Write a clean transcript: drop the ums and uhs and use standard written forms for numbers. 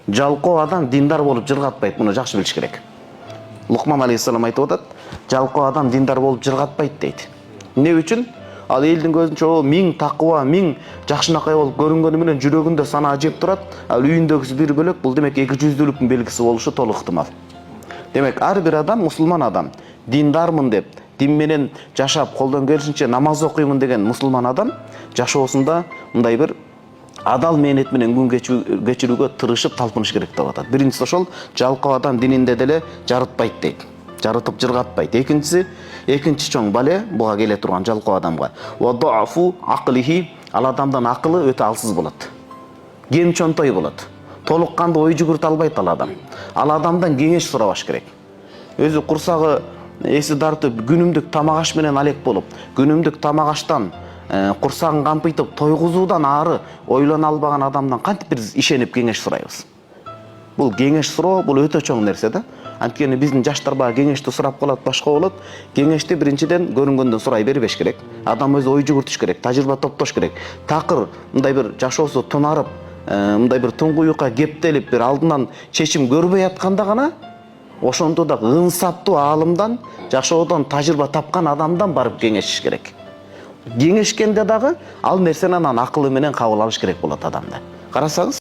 жалкоо адам диндар болуп жыргатпайт. Муну жакшы билиш керек. Лукман алейхиссалам айтып атат, жалкоо адам диндар болуп жыргатпайт дейт. Эмне үчүн? Ал элдин көзүнчө ол 1000 такыба, 1000 жакшынакай болуп көрүнгөнү менен жүрөгүндө санаа жеп турат. Ал үйүндөгүсү бир бөлөк, бул демек эки жүздүүлүктүн белгиси болушу толук ыктымал. Демек ар бир адам, мусулман адам, диндармын деп, дин менен жашап, колдон келишинче намаз окуймун деген мусулман адам жашоосунда мындай бир адал мээнет менен күн кечирүүгө тырышып талпыныш керек деп атат. Биринчиси ошол, жалкоо адам дининде деле жарытпайт дейт. Жарытып жыргатпайт. Экинчи чоң бале буга келе турган жалкоо адамга. Ва дафу акылихи, ал адамдын акылы өтө алсыз болот. Кем чонтой болот. Толук канды ой жүгүртө албайт ал адам. Ал адамдан кеңеш сурабаш керек. Өзү курсагы эси тартып, күнүмдүк тамак аш менен алек болуп, күнүмдүк тамак аштан курсагын кампыйтып тойгузуудан ары ойлоно албаган адамдан кантип биз ишенип кеңеш сурайбыз? Бул кеңеш суроо, бул өтө чоң нерсе да. Анткени биздин жаштар баа кеңешти сурап калат, башка болот. Кеңешти биринчиден көрүнгөндөн сурай бербеш керек. Адам өзү ой жүгүртүш керек, тажрыйба топтош керек. Такыр мындай бир жашоосу тунарып, мындай бир туңгуюкка кептелип, бир алдынан чечим көрбөй атканда гана ошондо да ынсаптуу аалымдан, жашоодон тажрыйба тапкан адамдан барып кеңешиш керек. Кеңешкенде дагы ал нерсени анан акылы менен кабыл алыш керек болот адамда. Карасаңыз